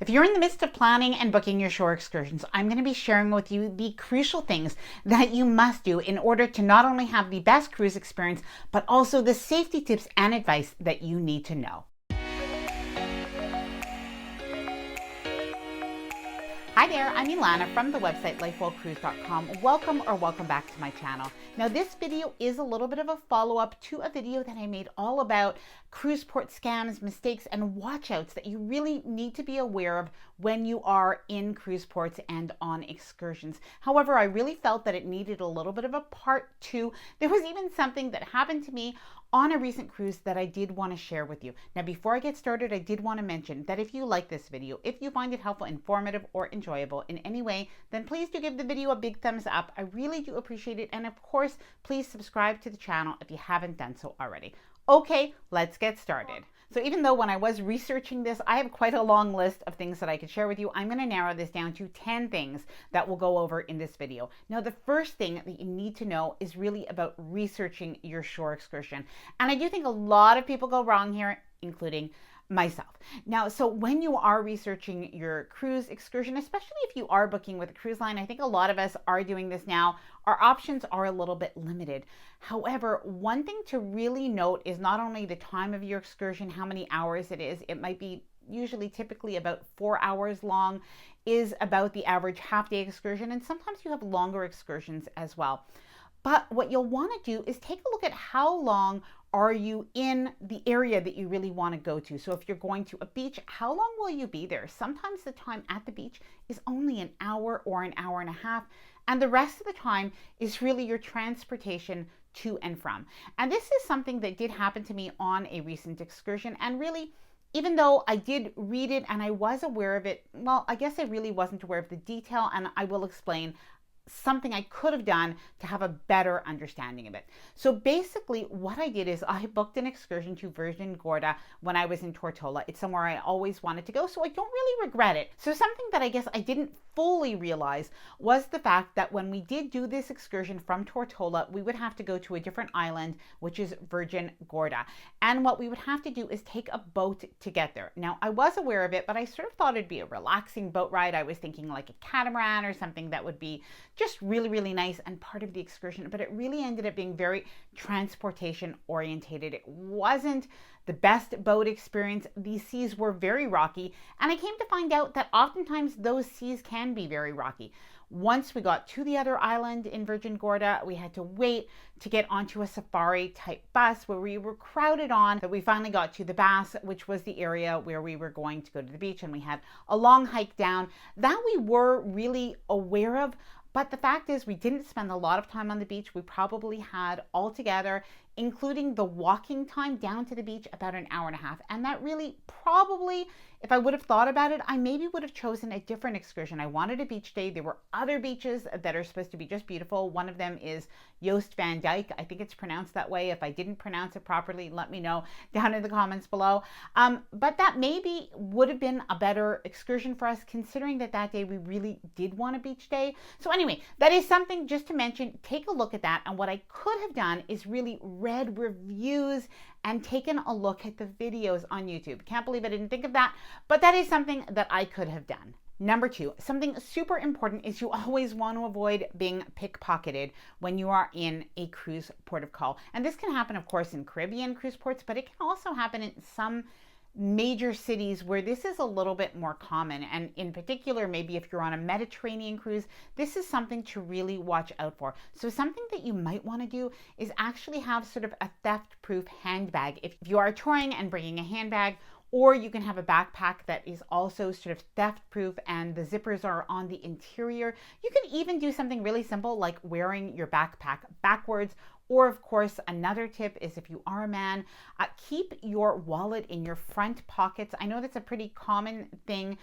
If you're in the midst of planning and booking your shore excursions, I'm going to be sharing with you the crucial things that you must do in order to not only have the best cruise experience, but also the safety tips and advice that you need to know. Hi there, I'm Ilana from the website lifewellcruise.com. Welcome back to my channel. Now this video is a little bit of a follow-up to a video that I made all about cruise port scams, mistakes, and watch-outs that you really need to be aware of when you are in cruise ports and on excursions. However, I really felt that it needed a little bit of a part two. There was even something that happened to me on a recent cruise that I did want to share with you. Now, before I get started, I did want to mention that if you like this video, if you find it helpful, informative, or enjoyable in any way, then please do give the video a big thumbs up. I really do appreciate it. And of course, please subscribe to the channel if you haven't done so already. Okay, let's get started. So even though when I was researching this, I have quite a long list of things that I could share with you, I'm going to narrow this down to 10 things that we'll go over in this video. Now, the first thing that you need to know is really about researching your shore excursion. And I do think a lot of people go wrong here, including myself. Now, so when you are researching your cruise excursion, especially if you are booking with a cruise line, I think a lot of us are doing this now, our options are a little bit limited. However, one thing to really note is not only the time of your excursion, how many hours it is, it might be usually typically about 4 hours long, is about the average half-day excursion, and sometimes you have longer excursions as well. But what you'll want to do is take a look at how long are you in the area that you really want to go to. So if you're going to a beach, how long will you be there? Sometimes the time at the beach is only an hour or an hour and a half, and the rest of the time is really your transportation to and from. And this is something that did happen to me on a recent excursion, and really, even though I did read it and I was aware of it, well, I guess I really wasn't aware of the detail, and I will explain something I could have done to have a better understanding of it. So basically what I did is I booked an excursion to Virgin Gorda when I was in Tortola. It's somewhere I always wanted to go, so I don't really regret it. So something that I guess I didn't fully realize was the fact that when we did do this excursion from Tortola, we would have to go to a different island, which is Virgin Gorda. And what we would have to do is take a boat to get there. Now, I was aware of it, but I sort of thought it'd be a relaxing boat ride. I was thinking like a catamaran or something that would be just really nice and part of the excursion, but it really ended up being very transportation orientated. It wasn't the best boat experience. These seas were very rocky, and I came to find out that oftentimes those seas can be very rocky. Once we got to the other island in Virgin Gorda, we had to wait to get onto a safari type bus where we were crowded on. That we finally got to the Bass, which was the area where we were going to go to the beach, and we had a long hike down that we were really aware of. But the fact is, we didn't spend a lot of time on the beach. We probably had altogether, including the walking time down to the beach, about an hour and a half. And that really probably, if I would have thought about it, I maybe would have chosen a different excursion. I wanted a beach day. There were other beaches that are supposed to be just beautiful. One of them is Joost van Dyke. I think it's pronounced that way. If I didn't pronounce it properly, let me know down in the comments below. But that maybe would have been a better excursion for us, considering that that day we really did want a beach day. So anyway, that is something just to mention. Take a look at that. And what I could have done is really read reviews and taken a look at the videos on YouTube. Can't believe I didn't think of that, but that is something that I could have done. Number two, something super important is you always want to avoid being pickpocketed when you are in a cruise port of call. And this can happen, of course, in Caribbean cruise ports, but it can also happen in some major cities where this is a little bit more common. And in particular, maybe if you're on a Mediterranean cruise, this is something to really watch out for. So something that you might want to do is actually have sort of a theft-proof handbag. If you are touring and bringing a handbag, or you can have a backpack that is also sort of theft-proof and the zippers are on the interior. You can even do something really simple like wearing your backpack backwards. Or of course, another tip is if you are a man, keep your wallet in your front pockets. I know that's a pretty common thing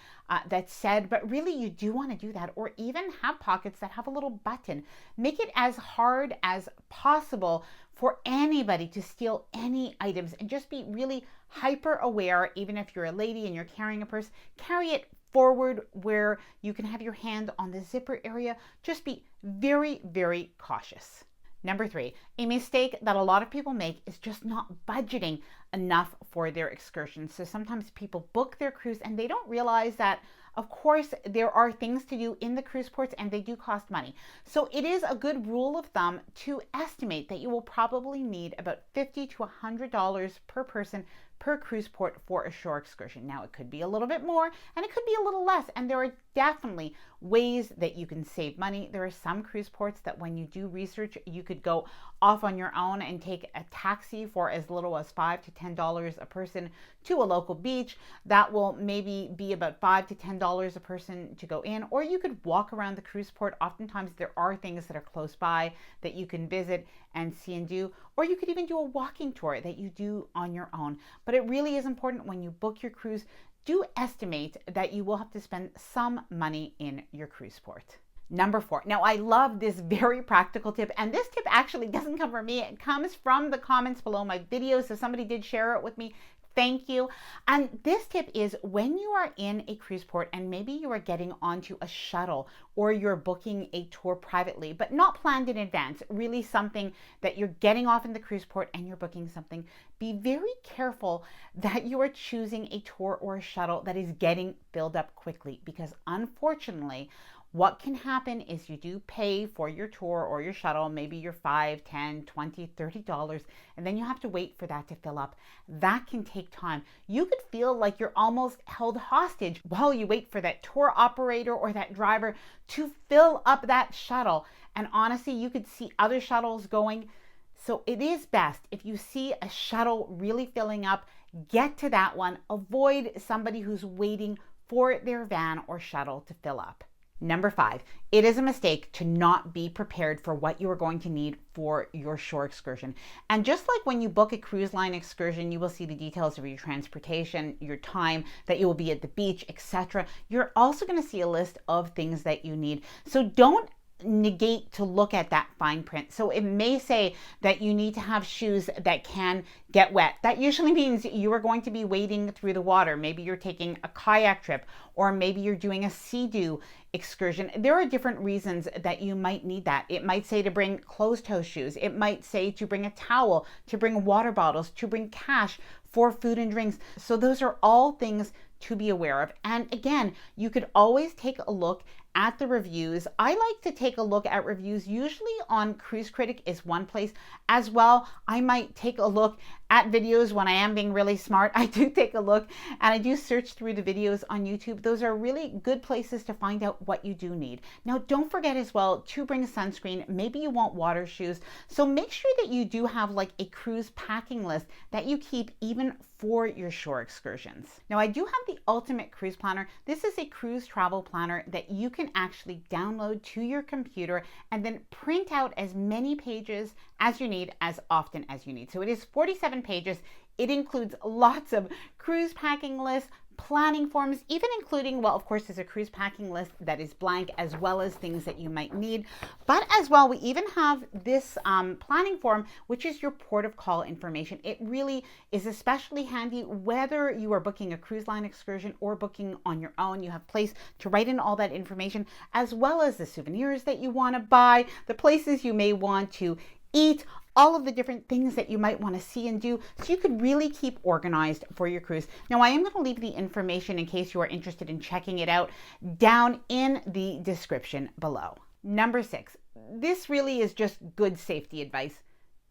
that's said, but really you do want to do that. Or even have pockets that have a little button. Make it as hard as possible for anybody to steal any items, and just be really hyper aware. Even if you're a lady and you're carrying a purse, carry it forward where you can have your hand on the zipper area. Just be very cautious. Number three, a mistake that a lot of people make is just not budgeting enough for their excursions. So sometimes people book their cruise and they don't realize that, of course, there are things to do in the cruise ports and they do cost money. So it is a good rule of thumb to estimate that you will probably need about $50 to $100 per person per cruise port for a shore excursion. Now, it could be a little bit more and it could be a little less, and there are definitely ways that you can save money. There are some cruise ports that when you do research, you could go off on your own and take a taxi for as little as $5 to $10 a person to a local beach. That will maybe be about $5 to $10 a person to go in, or you could walk around the cruise port. Oftentimes there are things that are close by that you can visit and see and do, or you could even do a walking tour that you do on your own. But it really is important when you book your cruise, do estimate that you will have to spend some money in your cruise port. Number 4. Now, I love this very practical tip, and this tip actually doesn't come from me. It comes from the comments below my video, so somebody did share it with me. Thank you. And this tip is when you are in a cruise port and maybe you are getting onto a shuttle or you're booking a tour privately, but not planned in advance, really something that you're getting off in the cruise port and you're booking something, be very careful that you are choosing a tour or a shuttle that is getting filled up quickly, because unfortunately, what can happen is you do pay for your tour or your shuttle, maybe your $5, $10, $20, $30, and then you have to wait for that to fill up. That can take time. You could feel like you're almost held hostage while you wait for that tour operator or that driver to fill up that shuttle. And honestly, you could see other shuttles going. So it is best if you see a shuttle really filling up, get to that one. Avoid somebody who's waiting for their van or shuttle to fill up. Number 5, it is a mistake to not be prepared for what you are going to need for your shore excursion. And just like when you book a cruise line excursion, you will see the details of your transportation, your time that you will be at the beach, etc. You're also going to see a list of things that you need. So don't negate to look at that fine print. So it may say that you need to have shoes that can get wet. That usually means you are going to be wading through the water. Maybe you're taking a kayak trip, or maybe you're doing a sea-doo excursion. There are different reasons that you might need that. It might say to bring closed-toe shoes. It might say to bring a towel, to bring water bottles, to bring cash for food and drinks. So those are all things to be aware of. And again, you could always take a look at the reviews. I like to take a look at reviews, usually on Cruise Critic is one place. As well, I might take a look at videos when I am being really smart. I do take a look and I do search through the videos on YouTube. Those are really good places to find out what you do need. Now, don't forget as well to bring sunscreen. Maybe you want water shoes. So make sure that you do have like a cruise packing list that you keep even for your shore excursions. Now, I do have the Ultimate Cruise Planner. This is a cruise travel planner that you can actually download to your computer and then print out as many pages as you need, as often as you need. So it is 47 pages. It includes lots of cruise packing lists, planning forms, even including, well, of course, there's a cruise packing list that is blank, as well as things that you might need. But as well, we even have this planning form, which is your port of call information. It really is especially handy whether you are booking a cruise line excursion or booking on your own. You have a place to write in all that information, as well as the souvenirs that you want to buy, the places you may want to eat, all of the different things that you might want to see and do, so you could really keep organized for your cruise. Now, I am going to leave the information in case you are interested in checking it out down in the description below. Number 6, this really is just good safety advice.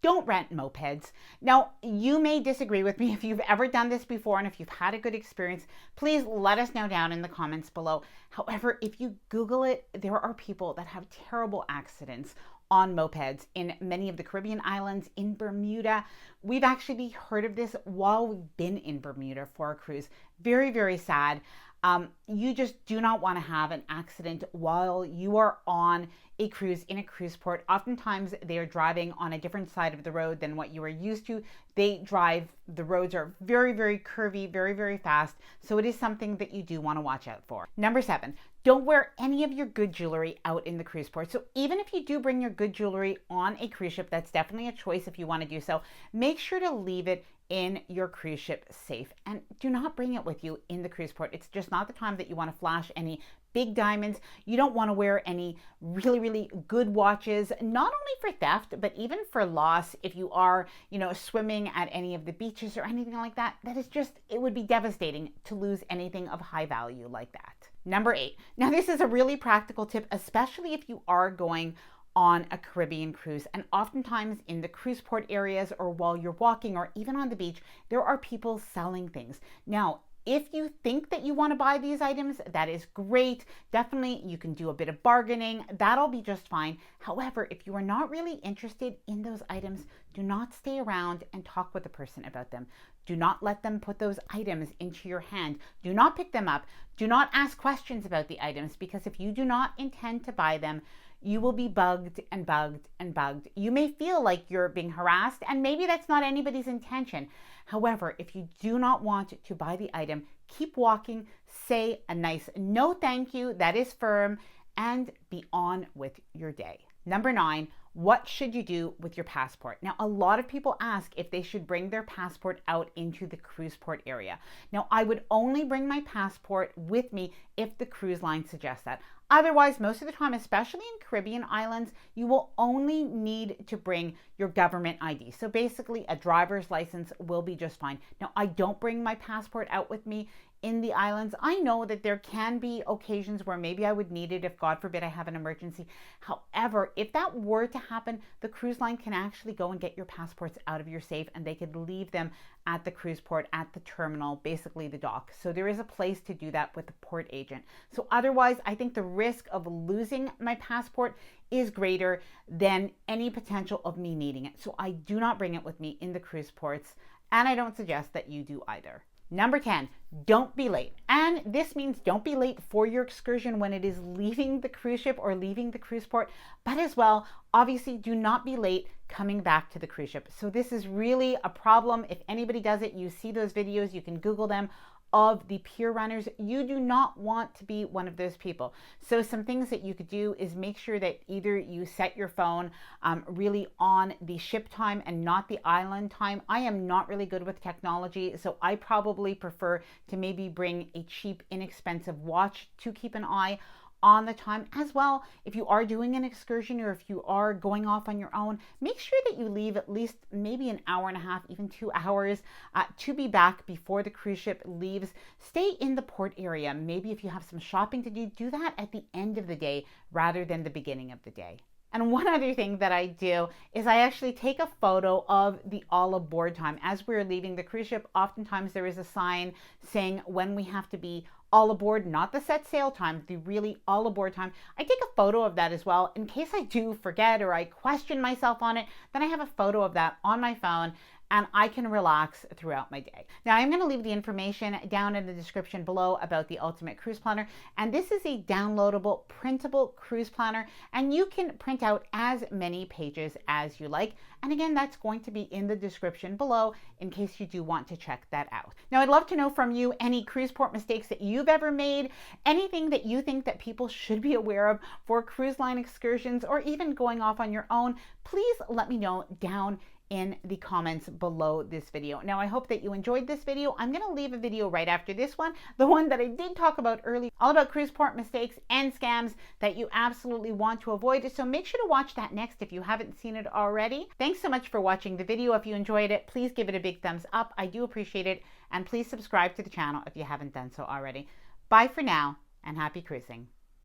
Don't rent mopeds. Now, you may disagree with me. If you've ever done this before and if you've had a good experience, please let us know down in the comments below. However, if you Google it, there are people that have terrible accidents on mopeds in many of the Caribbean islands, in Bermuda. We've actually heard of this while we've been in Bermuda for a cruise. Very, very sad. You just do not want to have an accident while you are on a cruise in a cruise port. Oftentimes they are driving on a different side of the road than what you are used to. The roads are very, very curvy, very, very fast. So it is something that you do want to watch out for. Number 7, don't wear any of your good jewelry out in the cruise port. So even if you do bring your good jewelry on a cruise ship, that's definitely a choice if you want to do so. Make sure to leave it in your cruise ship safe, and do not bring it with you in the cruise port. It's just not the time that you want to flash any big diamonds. You don't want to wear any really, really good watches, not only for theft, but even for loss. If you are, swimming at any of the beaches or anything like that, it would be devastating to lose anything of high value like that. Number 8. Now, this is a really practical tip, especially if you are going on a Caribbean cruise. And oftentimes in the cruise port areas, or while you're walking, or even on the beach, there are people selling things. Now, if you think that you want to buy these items, that is great. Definitely, you can do a bit of bargaining. That'll be just fine. However, if you are not really interested in those items, do not stay around and talk with the person about them. Do not let them put those items into your hand. Do not pick them up. Do not ask questions about the items, because if you do not intend to buy them, you will be bugged and bugged and bugged. You may feel like you're being harassed, and maybe that's not anybody's intention. However, if you do not want to buy the item, keep walking, say a nice no thank you, that is firm, and be on with your day. Number 9, what should you do with your passport? Now, a lot of people ask if they should bring their passport out into the cruise port area. Now, I would only bring my passport with me if the cruise line suggests that. Otherwise, most of the time, especially in Caribbean islands, you will only need to bring your government ID. So basically, a driver's license will be just fine. Now, I don't bring my passport out with me in the islands. I know that there can be occasions where maybe I would need it if, God forbid, I have an emergency. However, if that were to happen, the cruise line can actually go and get your passports out of your safe, and they could leave them at the cruise port, at the terminal, basically the dock. So there is a place to do that with the port agent. So otherwise, I think the risk of losing my passport is greater than any potential of me needing it. So I do not bring it with me in the cruise ports, and I don't suggest that you do either. Number 10, don't be late. And this means don't be late for your excursion when it is leaving the cruise ship or leaving the cruise port, but as well, obviously, do not be late coming back to the cruise ship. So this is really a problem. If anybody does it, you see those videos, you can Google them, of the pier runners. You do not want to be one of those people. So some things that you could do is make sure that either you set your phone really on the ship time and not the island time. I am not really good with technology, so I probably prefer to maybe bring a cheap, inexpensive watch to keep an eye on the time. As well, if you are doing an excursion or if you are going off on your own, make sure that you leave at least maybe an hour and a half, even 2 hours to be back before the cruise ship leaves. Stay in the port area. Maybe if you have some shopping to do that at the end of the day rather than the beginning of the day. And one other thing that I do is I actually take a photo of the all aboard time. As we're leaving the cruise ship, oftentimes there is a sign saying when we have to be all aboard, not the set sail time, the really all aboard time. I take a photo of that as well in case I do forget or I question myself on it. Then I have a photo of that on my phone, and I can relax throughout my day. Now, I'm going to leave the information down in the description below about the Ultimate Cruise Planner, and this is a downloadable, printable cruise planner, and you can print out as many pages as you like. And again, that's going to be in the description below in case you do want to check that out. Now, I'd love to know from you any cruise port mistakes that you've ever made, anything that you think that people should be aware of for cruise line excursions, or even going off on your own. Please let me know down in the comments below this video. Now, I hope that you enjoyed this video. I'm going to leave a video right after this one, the one that I did talk about earlier, all about cruise port mistakes and scams that you absolutely want to avoid. So make sure to watch that next if you haven't seen it already. Thanks so much for watching the video. If you enjoyed it, please give it a big thumbs up. I do appreciate it. And please subscribe to the channel if you haven't done so already. Bye for now, and happy cruising.